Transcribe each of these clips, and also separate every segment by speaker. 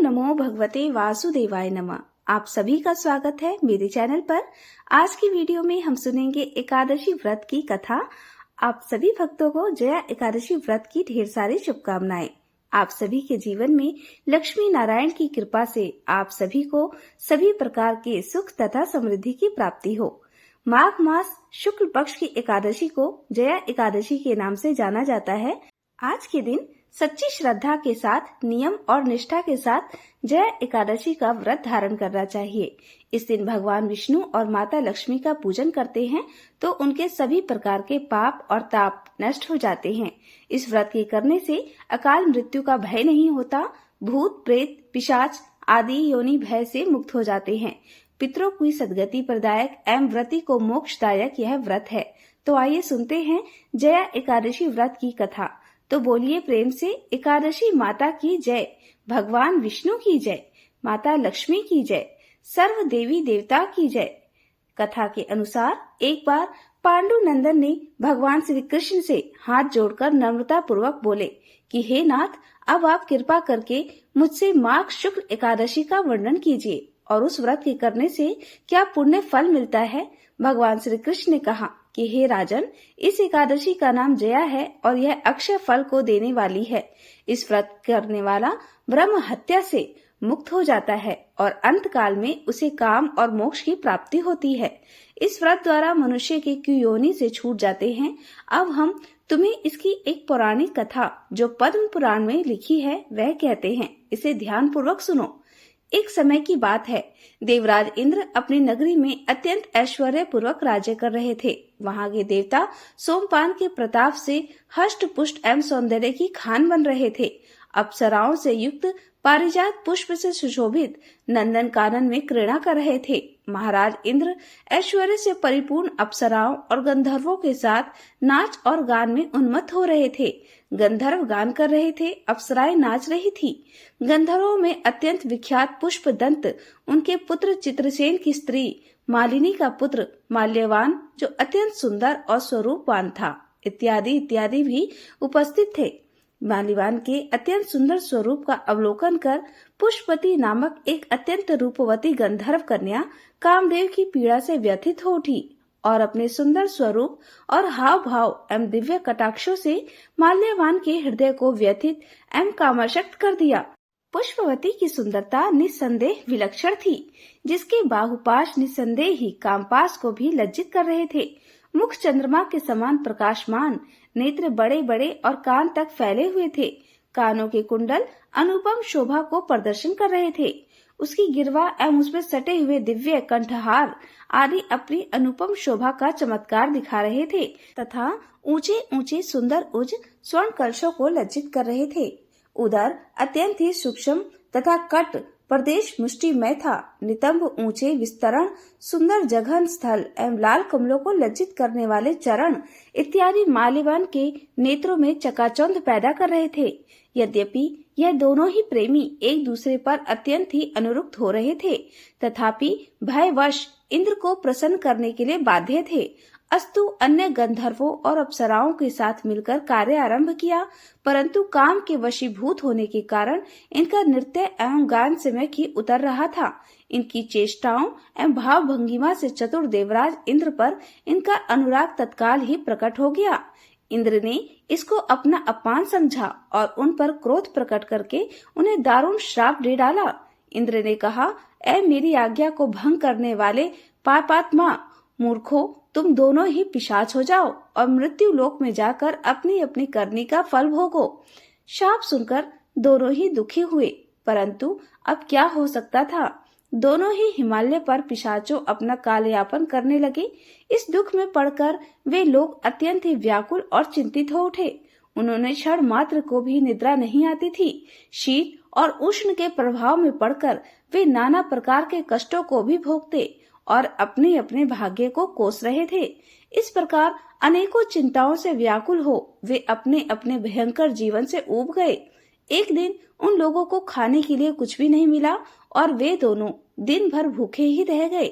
Speaker 1: नमो भगवते वासुदेवाय नमः। आप सभी का स्वागत है मेरे चैनल पर। आज की वीडियो में हम सुनेंगे एकादशी व्रत की कथा। आप सभी भक्तों को जया एकादशी व्रत की ढेर सारी शुभकामनाएं। आप सभी के जीवन में लक्ष्मी नारायण की कृपा से आप सभी को सभी प्रकार के सुख तथा समृद्धि की प्राप्ति हो। माघ मास शुक्ल पक्ष की एकादशी को जया एकादशी के नाम से जाना जाता है। आज के दिन सच्ची श्रद्धा के साथ, नियम और निष्ठा के साथ जया एकादशी का व्रत धारण करना चाहिए। इस दिन भगवान विष्णु और माता लक्ष्मी का पूजन करते हैं तो उनके सभी प्रकार के पाप और ताप नष्ट हो जाते हैं। इस व्रत के करने से अकाल मृत्यु का भय नहीं होता। भूत प्रेत पिशाच आदि योनि भय से मुक्त हो जाते हैं। पितरों की सदगति प्रदायक एवं व्रती को मोक्षदायक यह व्रत है। तो आइए सुनते हैं जया एकादशी व्रत की कथा। तो बोलिए प्रेम से एकादशी माता की जय, भगवान विष्णु की जय, माता लक्ष्मी की जय, सर्व देवी देवता की जय। कथा के अनुसार एक बार पांडु नंदन ने भगवान श्री कृष्ण से हाथ जोड़कर नम्रता पूर्वक बोले कि हे नाथ, अब आप कृपा करके मुझसे माघ शुक्ल एकादशी का वर्णन कीजिए और उस व्रत के करने से क्या पुण्य फल मिलता है। भगवान श्री कृष्ण ने कहा कि हे राजन, इस एकादशी का नाम जया है और यह अक्षय फल को देने वाली है। इस व्रत करने वाला ब्रह्म हत्या से मुक्त हो जाता है और अंत काल में उसे काम और मोक्ष की प्राप्ति होती है। इस व्रत द्वारा मनुष्य के कुयोनि से छूट जाते हैं। अब हम तुम्हें इसकी एक पौराणिक कथा जो पद्म पुराण में लिखी है वह कहते हैं। इसे ध्यान पूर्वक सुनो। एक समय की बात है, देवराज इंद्र अपनी नगरी में अत्यंत ऐश्वर्य पूर्वक राज्य कर रहे थे। वहां के देवता सोमपान के प्रताप से हष्ट पुष्ट एवं सौंदर्य की खान बन रहे थे। अप्सराओं से युक्त पारिजात पुष्प से सुशोभित नंदन कानन में क्रीड़ा कर रहे थे। महाराज इंद्र ऐश्वर्य से परिपूर्ण अप्सराओं और गंधर्वों के साथ नाच और गान में उन्मत्त हो रहे थे। गंधर्व गान कर रहे थे, अप्सराएं नाच रही थी। गंधर्वों में अत्यंत विख्यात पुष्प दंत, उनके पुत्र चित्रसेन की स्त्री मालिनी का पुत्र माल्यवान जो अत्यंत सुंदर और स्वरूपवान था, इत्यादि इत्यादि भी उपस्थित थे। माल्यवान के अत्यंत सुंदर स्वरूप का अवलोकन कर पुष्पवती नामक एक अत्यंत रूपवती गंधर्व कन्या कामदेव की पीड़ा से व्यथित हो उठी और अपने सुंदर स्वरूप और हाव भाव एवं दिव्य कटाक्षों से माल्यवान के हृदय को व्यथित एवं कामासक्त कर दिया। पुष्पवती की सुंदरता निस्संदेह विलक्षण थी, जिसके बाहुपाश निस्संदेह ही कामपास को भी लज्जित कर रहे थे। मुख चंद्रमा के समान प्रकाशमान, नेत्र बड़े बड़े और कान तक फैले हुए थे। कानों के कुंडल अनुपम शोभा को प्रदर्शन कर रहे थे। उसकी गिरवा एवं उसमें सटे हुए दिव्य कंठहार आदि अपनी अनुपम शोभा का चमत्कार दिखा रहे थे तथा ऊंचे ऊंचे सुंदर उज स्वर्ण कलशों को लज्जित कर रहे थे। उदर अत्यंत ही सूक्ष्म तथा कट प्रदेश मुष्टिमय था। नितंब ऊंचे विस्तरण, सुंदर जघन स्थल एवं लाल कमलों को लज्जित करने वाले चरण इत्यादि माल्यवान के नेत्रों में चकाचौंध पैदा कर रहे थे। यद्यपि यह दोनों ही प्रेमी एक दूसरे पर अत्यंत ही अनुरक्त हो रहे थे, तथापि भयवश इंद्र को प्रसन्न करने के लिए बाध्य थे। अस्तु अन्य गंधर्वों और अप्सराओं के साथ मिलकर कार्य आरंभ किया, परंतु काम के वशीभूत होने के कारण इनका नृत्य एवं गान समय ही उतर रहा था। इनकी चेष्टाओं एवं भाव भंगिमा से चतुर देवराज इंद्र पर इनका अनुराग तत्काल ही प्रकट हो गया। इंद्र ने इसको अपना अपमान समझा और उन पर क्रोध प्रकट करके उन्हें दारुण श्राप दे डाला। इंद्र ने कहा, ऐ मेरी आज्ञा को भंग करने वाले पापात्मा मूर्खों, तुम दोनों ही पिशाच हो जाओ और मृत्यु लोक में जाकर अपनी अपनी करनी का फल भोगो। शाप सुनकर दोनों ही दुखी हुए, परंतु अब क्या हो सकता था। दोनों ही हिमालय पर पिशाचों अपना कालयापन करने लगे। इस दुख में पड़कर वे लोग अत्यंत ही व्याकुल और चिंतित हो उठे। उन्होंने क्षण मात्र को भी निद्रा नहीं आती थी। शीत और उष्ण के प्रभाव में पड़कर वे नाना प्रकार के कष्टों को भी भोगते और अपने अपने भाग्य को कोस रहे थे। इस प्रकार अनेकों चिंताओं से व्याकुल हो वे अपने अपने भयंकर जीवन से ऊब गए। एक दिन उन लोगों को खाने के लिए कुछ भी नहीं मिला और वे दोनों दिन भर भूखे ही रह गए।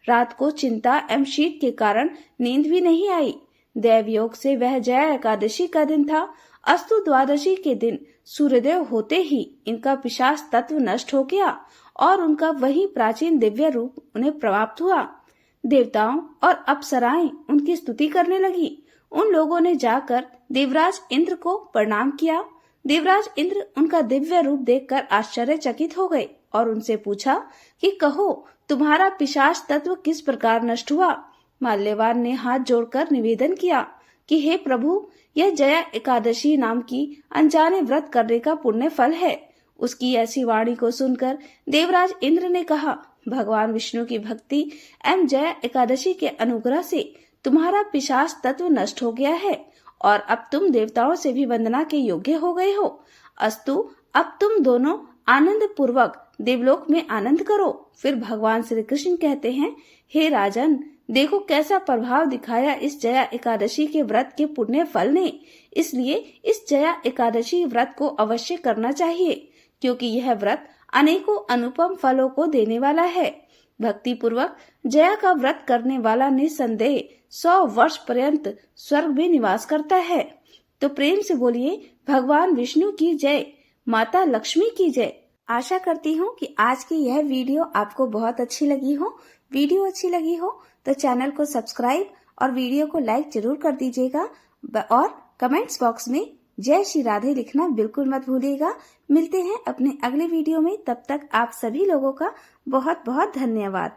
Speaker 1: रात को चिंता एवं शीत के कारण नींद भी नहीं आई। दैवयोग से वह जया एकादशी का दिन था। अस्तु द्वादशी के दिन सूर्योदय होते ही इनका पिशाच तत्व नष्ट हो गया और उनका वही प्राचीन दिव्य रूप उन्हें प्राप्त हुआ। देवताओं और अप्सराएं उनकी स्तुति करने लगी। उन लोगों ने जाकर देवराज इंद्र को प्रणाम किया। देवराज इंद्र उनका दिव्य रूप देखकर आश्चर्यचकित हो गए और उनसे पूछा कि कहो, तुम्हारा पिशाच तत्व किस प्रकार नष्ट हुआ। माल्यवान ने हाथ जोड़कर निवेदन किया कि हे प्रभु, यह जया एकादशी नाम की अनजाने व्रत करने का पुण्य फल है। उसकी ऐसी वाणी को सुनकर देवराज इंद्र ने कहा, भगवान विष्णु की भक्ति एवं जया एकादशी के अनुग्रह से तुम्हारा पिशाच तत्व नष्ट हो गया है और अब तुम देवताओं से भी वंदना के योग्य हो गए हो। अस्तु, अब तुम दोनों आनंद पूर्वक देवलोक में आनंद करो। फिर भगवान श्री कृष्ण कहते हैं, हे राजन, देखो कैसा प्रभाव दिखाया इस जया एकादशी के व्रत के पुण्य फल ने। इसलिए इस जया एकादशी व्रत को अवश्य करना चाहिए, क्योंकि यह व्रत अनेकों अनुपम फलों को देने वाला है। भक्ति पूर्वक जया का व्रत करने वाला निसंदेह 100 वर्ष पर्यंत स्वर्ग में निवास करता है। तो प्रेम से बोलिए, भगवान विष्णु की जय, माता लक्ष्मी की जय। आशा करती हूँ कि आज की यह वीडियो आपको बहुत अच्छी लगी हो। वीडियो अच्छी लगी हो तो चैनल को सब्सक्राइब और वीडियो को लाइक जरूर कर दीजिएगा और कमेंट्स बॉक्स में जय श्री राधे लिखना बिल्कुल मत भूलिएगा। मिलते हैं अपने अगले वीडियो में, तब तक आप सभी लोगों का बहुत बहुत धन्यवाद।